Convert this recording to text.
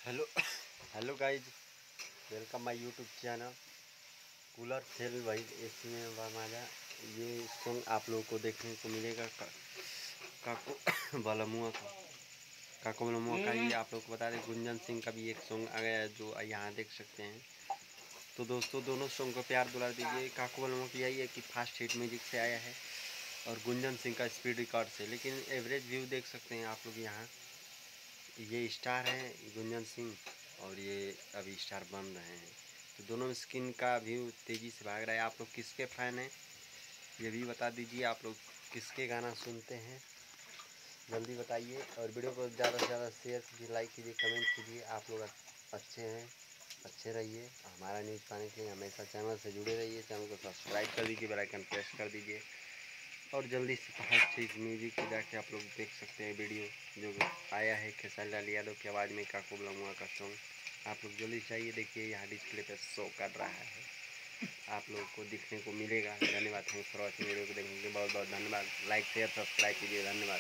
Hello hello guys, welcome my YouTube channel. Cooler sale भाई इसमें बामाजा ये सॉन्ग आप लोगों को देखने को मिलेगा। काको बालामुआ का ये आप लोग को बता दें, गुंजन सिंह का भी एक सॉन्ग आ गया है जो यहाँ देख सकते हैं। तो दोस्तों दोनों सॉन्ग को प्यार दुला दीजिए। काको बालामुआ की यही है कि फास्ट हिट म्यूजिक से आया है और गुंजन सिंह का स्पीड रिकॉर्ड से, लेकिन एवरेज व्यू देख सकते हैं आप लोग। यहाँ ये स्टार हैं गुंजन सिंह और ये अभी स्टार बन रहे हैं। तो दोनों स्किन का व्यू तेज़ी से भाग रहा है। आप लोग किसके फ़ैन हैं ये भी बता दीजिए। आप लोग किसके गाना सुनते हैं जल्दी बताइए, और वीडियो को ज़्यादा से ज़्यादा शेयर कीजिए, लाइक कीजिए, कमेंट कीजिए। आप लोग अच्छे हैं, अच्छे रहिए। हमारा न्यूज़ पाने के लिए हमेशा चैनल से जुड़े रहिए। चैनल को सब्सक्राइब कर दीजिए, बेल आइकन प्रेस कर दीजिए और जल्दी से फास्ट हिट म्यूजिक पे जाके आप लोग देख सकते हैं वीडियो जो आया है खेसारी लाल यादव की आवाज़ में काको बालामुआ का सॉन्ग। आप लोग जल्दी चाहिए, देखिए यहाँ डिस्प्ले पे शो कर रहा है, आप लोगों को दिखने को मिलेगा। धन्यवाद, थैंक्स फॉर वॉचिंग। वीडियो को देखने के लिए बहुत बहुत धन्यवाद। लाइक शेयर सब्सक्राइब कीजिए, धन्यवाद।